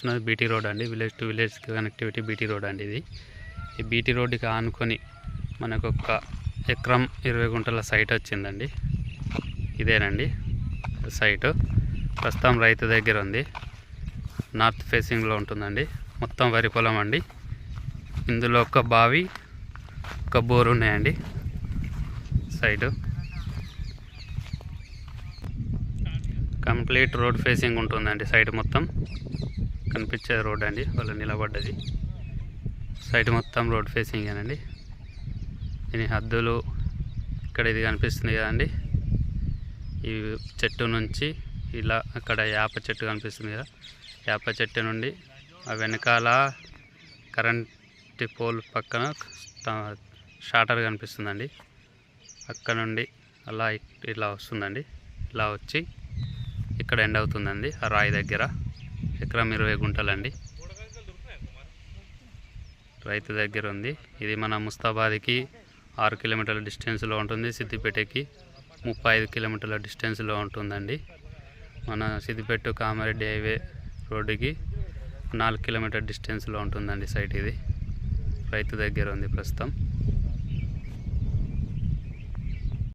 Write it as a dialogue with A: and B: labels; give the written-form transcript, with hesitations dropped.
A: చూస్తున్నది BT road అండి. Village to village connectivity BT road అండి ఇది. ఈ బీటీ రోడ్డుకి ఆనుకొని మనకు ఒక ఎకరం 20 గుంటల సైట్ వచ్చిందండి. ఇదేనండి సైటు. ప్రస్తుతం రైతు దగ్గర ఉంది. నార్త్ ఫేసింగ్లో ఉంటుందండి. మొత్తం వరి పొలం అండి. ఇందులో ఒక బావి, ఒక బోర్ ఉన్నాయండి. సైటు కంప్లీట్ రోడ్ ఫేసింగ్ ఉంటుందండి. సైడ్ మొత్తం కనిపించే రోడ్ అండి. వాళ్ళు నిలబడ్డది సైడ్ మొత్తం రోడ్ ఫేసింగ్ అండి. దీని హద్దులు ఇక్కడ ఇది కనిపిస్తుంది కదండి. ఈ చెట్టు నుంచి ఇలా అక్కడ వేప చెట్టు కనిపిస్తుంది కదా, వేప చెట్టు నుండి ఆ వెనకాల కరెంట్ పోల్ పక్కన షాటర్ కనిపిస్తుందండి. అక్కడ నుండి అలా ఇలా వస్తుందండి. ఇలా వచ్చి ఇక్కడ ఎండ్ అవుతుందండి. ఆ రాయి దగ్గర ఎకరం 20 గుంటలండి. రైతు దగ్గర ఉంది. ఇది మన ముస్తాబాద్కి 6 కిలోమీటర్ల డిస్టెన్స్లో ఉంటుంది. సిద్దిపేటకి 35 కిలోమీటర్ల డిస్టెన్స్లో ఉంటుందండి. మన సిద్దిపేట కామారెడ్డి హైవే రోడ్డుకి 4 కిలోమీటర్ డిస్టెన్స్లో ఉంటుందండి సైట్ ఇది. రైతు దగ్గర ఉంది ప్రస్తుతం.